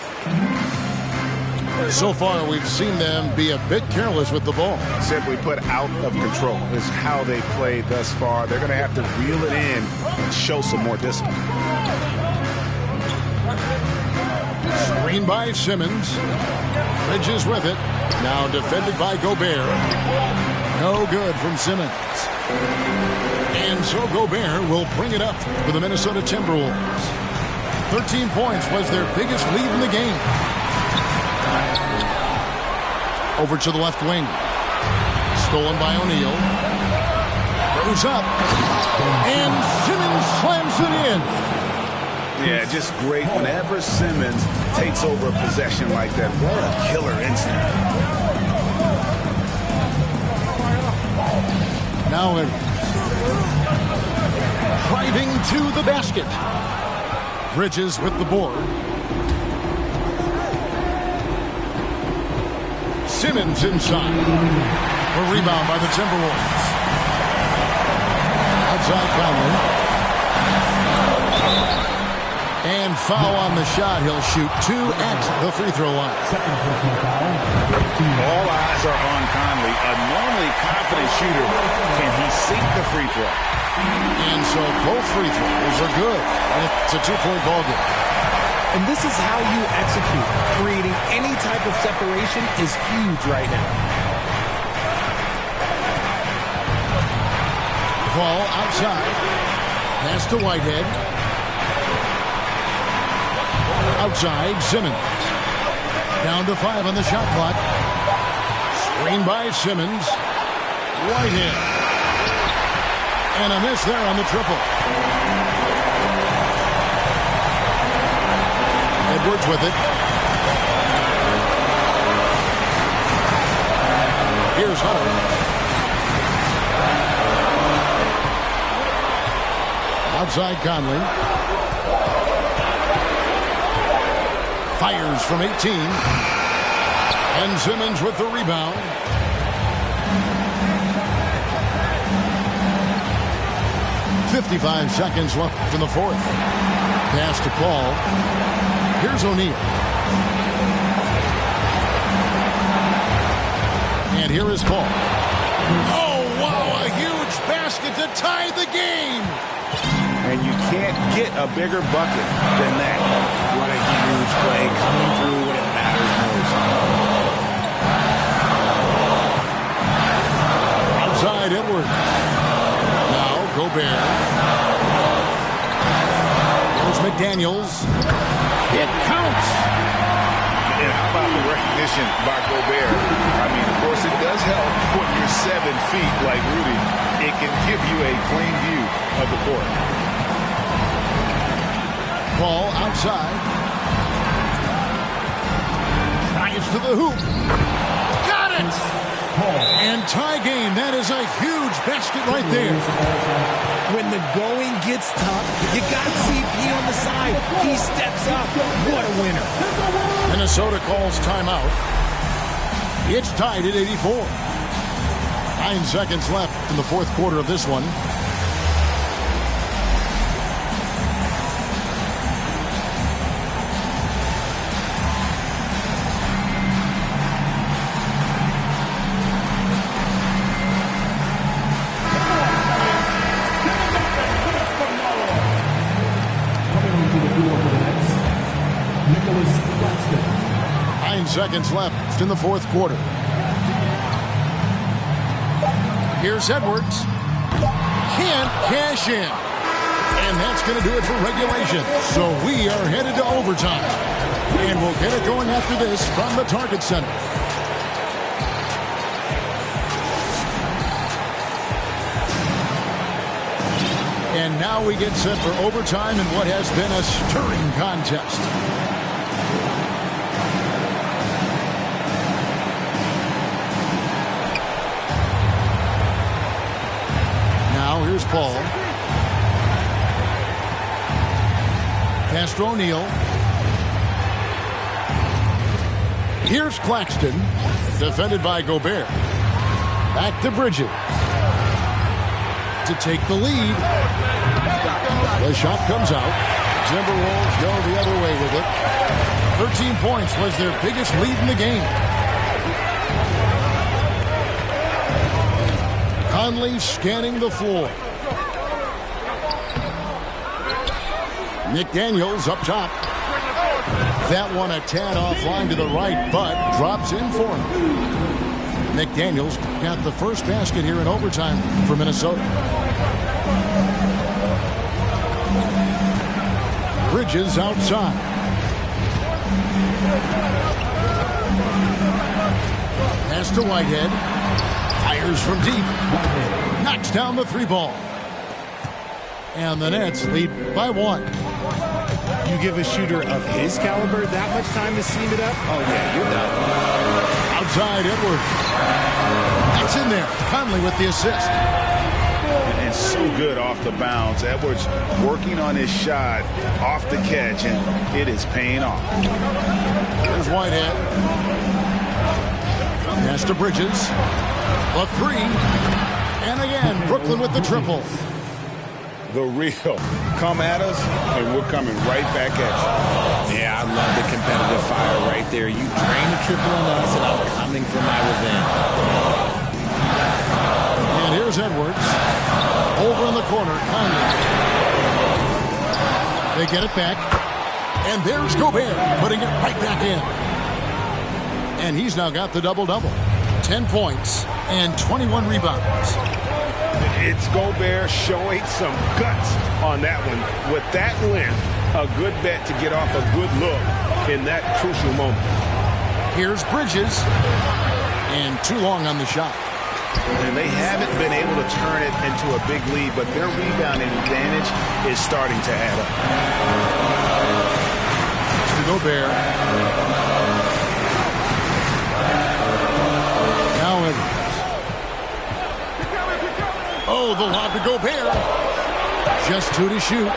So far, we've seen them be a bit careless with the ball. Simply put, out of control is how they played thus far. They're going to have to reel it in and show some more discipline. Screen by Simmons. Bridges with it. Now defended by Gobert. No good from Simmons. And so Gobert will bring it up for the Minnesota Timberwolves. 13 points was their biggest lead in the game. Over to the left wing. Stolen by O'Neal. Goes up. And Simmons slams it in. Yeah, just great. Whenever Simmons takes over a possession like that, what a killer instinct. Now driving to the basket. Bridges with the board. Simmons inside. A rebound by the Timberwolves. Outside Conley. And foul on the shot. He'll shoot 2 at the free throw line. All eyes are on Conley, a normally confident shooter. Can he sink the free throw? And so both free throws are good. And it's a 2-point ball game. And this is how you execute. Creating any type of separation is huge right now. Ball outside. Pass to Whitehead. Outside, Simmons. Down to 5 on the shot clock. Screen by Simmons. Whitehead. And a miss there on the triple. Edwards with it. Here's Hunter. Outside Conley. Fires from 18. And Simmons with the rebound. .55 seconds left in the fourth. Pass to Paul. Here's O'Neal. And here is Paul. Oh, wow, a huge basket to tie the game. And you can't get a bigger bucket than that. What a huge play coming through when it matters most. Outside Edwards. Now Gobert. There's McDaniels. It counts. And how about the recognition by Gobert? I mean, of course, it does help when you're 7 feet like Rudy. It can give you a clean view of the court. Ball outside. Drives to the hoop. Got it! And tie game. That is a huge basket right there. When the going gets tough, you got CP on the side. He steps up. What a winner. Minnesota calls timeout. It's tied at 84. 9 seconds left in the fourth quarter of this one. Seconds left in the fourth quarter. Here's Edwards. Can't cash in. And that's going to do it for regulation. So we are headed to overtime. And we'll get it going after this from the Target Center. And now we get set for overtime in what has been a stirring contest. Here's Paul. Pass to O'Neal. Here's Claxton. Defended by Gobert. Back to Bridges. To take the lead. The shot comes out. Timberwolves go the other way with it. 13 points was their biggest lead in the game. Conley scanning the floor. McDaniels up top. That one a tad offline to the right, but drops in for him. McDaniels got the first basket here in overtime for Minnesota. Bridges outside. Pass to Whitehead. Fires from deep. Knocks down the three ball. And the Nets lead by 1. You give a shooter of his caliber that much time to seam it up? Oh, yeah, you're done. Outside, Edwards. That's in there. Conley with the assist. And so good off the bounce. Edwards working on his shot off the catch, and it is paying off. There's Whitehead. Pass to Bridges. A 3. And again, Brooklyn with the triple. The real. Come at us, and we're coming right back at you. Yeah, I love the competitive fire right there. You drain the triple on us, and I'm coming for my revenge. And here's Edwards. Over in the corner, Conley. They get it back. And there's Gobert putting it right back in. And he's now got the double-double. 10 points and 21 rebounds. It's Gobert showing some guts on that one. With that length, a good bet to get off a good look in that crucial moment. Here's Bridges. And too long on the shot. And they haven't been able to turn it into a big lead, but their rebounding advantage is starting to add up. To Gobert. Now Edwards. Oh, the lob to Gobert. Just 2 to shoot.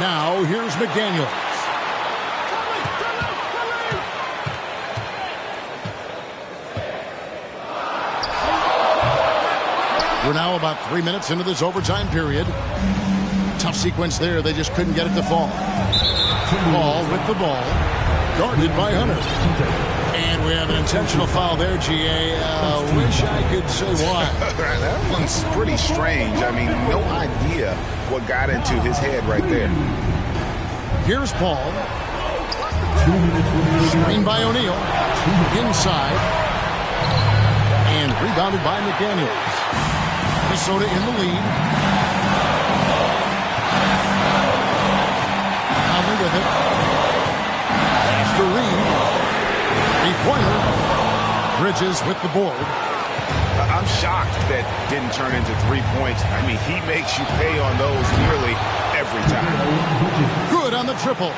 Now here's McDaniels. We're now about 3 minutes into this overtime period. Tough sequence there. They just couldn't get it to fall. Ball with the ball. Guarded by Hunter. And we have an intentional foul there, GA. Wish I could say why. That one's pretty strange. I mean, no idea what got into his head right there. Here's Paul. Screen by O'Neal. Inside. And rebounded by McDaniels. Minnesota in the lead. Conley with it. After Reed. Three-pointer. Bridges with the board. I'm shocked that didn't turn into 3 points. I mean, he makes you pay on those nearly every time. Good on the triple.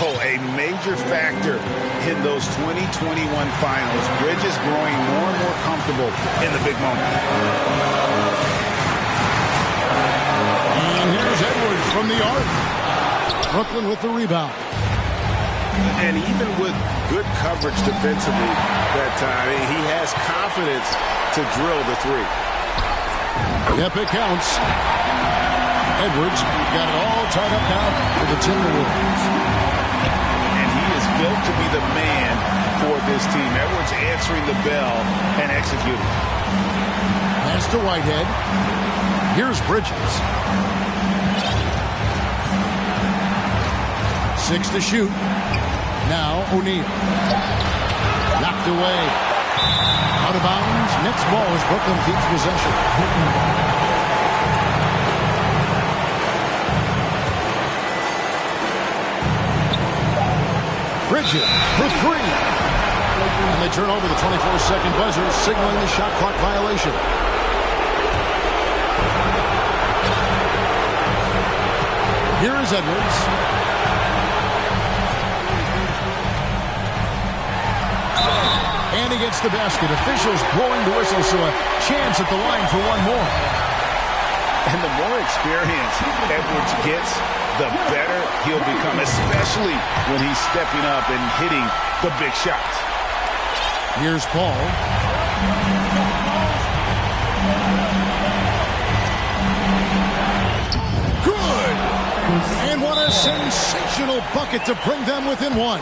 Oh, a major factor in those 2021 finals. Bridges growing more and more comfortable in the big moment. And here's Edwards from the arc. Brooklyn with the rebound. And even with good coverage defensively that time, he has confidence to drill the 3. Yep, it counts. Edwards got it all tied up now for the Timberwolves. And he is built to be the man for this team. Edwards answering the bell and executing. Pass to Whitehead. Here's Bridges. 6 to shoot. Now O'Neal. Knocked away. Out of bounds. Next ball as Brooklyn keeps possession. Bridges for 3. And they turn over the 24-second buzzer, signaling the shot clock violation. Here is Edwards. And he gets the basket. Officials blowing the whistle, so a chance at the line for one more. And the more experience Edwards gets, the better he'll become, especially when he's stepping up and hitting the big shots. Here's Paul. Good! And what a sensational bucket to bring them within 1.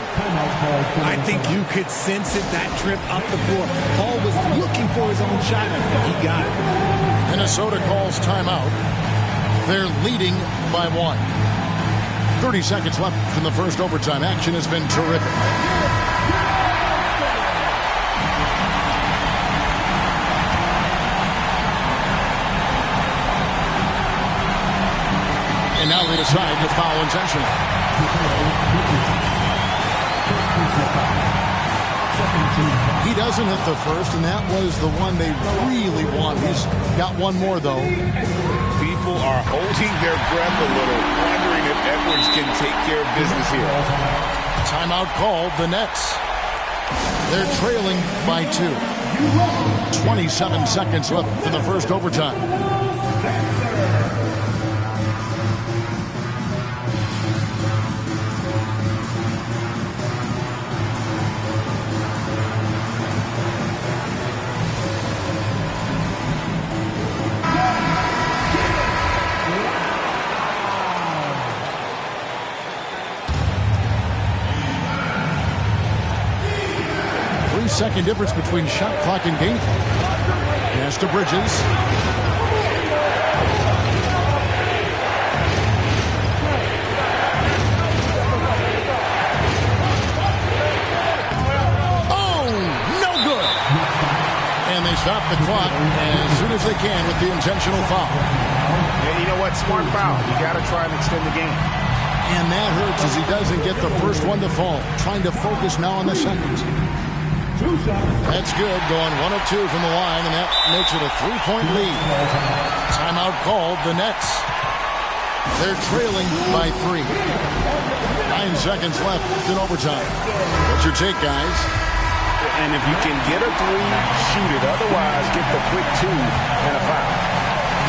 I think you could sense it that trip up the floor. Paul was looking for his own shot, and he got it. Minnesota calls timeout. They're leading by 1. 30 seconds left in the first overtime. Action has been terrific. And now they decide to foul intentionally. doesn't hit the first, and that was the one they really want. He's got one more, though. People are holding their breath a little, wondering if Edwards can take care of business here. Timeout called, the Nets. They're trailing by 2. 27 seconds left in the first overtime. 3-second difference between shot clock and game clock. Pass to Bridges. Oh, no good. And they stop the clock as soon as they can with the intentional foul. Yeah, you know what? Smart foul. You got to try and extend the game. And that hurts as he doesn't get the first one to fall. Trying to focus now on the second. That's good, going 1 of 2 from the line, and that makes it a 3-point lead. Timeout called, the Nets. They're trailing by 3. 9 seconds left in overtime. What's your take, guys? And if you can get a 3, shoot it. Otherwise, get the quick 2 and a foul.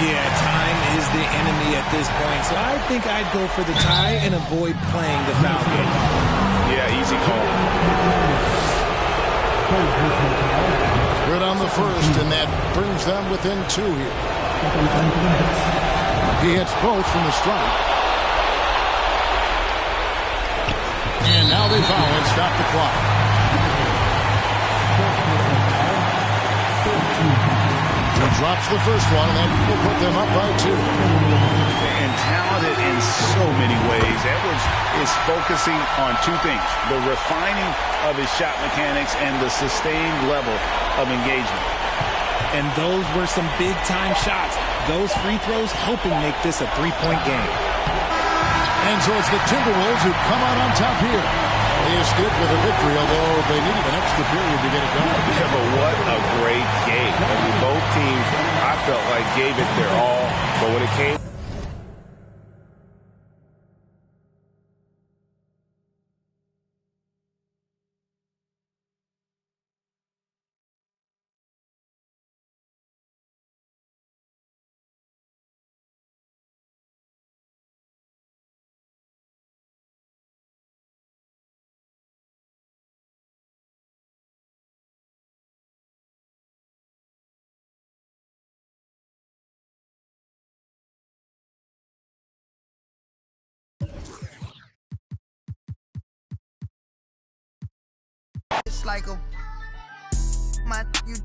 Yeah, time is the enemy at this point, so I think I'd go for the tie and avoid playing the foul game. Yeah, easy call. Good on the first, and that brings them within 2 here. He hits both from the stripe. And now they foul and stop the clock. He drops the first one, and that will put them up by 2. And talented in so many ways. Edwards is focusing on 2 things: the refining of his shot mechanics and the sustained level of engagement. And those were some big-time shots. Those free throws helping make this a 3-point game. And so it's the Timberwolves who come out on top here. They escaped with a victory, although they needed an extra period to get it done. Yeah, but what a great game. I mean, both teams, I felt like, gave it their all. But when it came... It's like a my you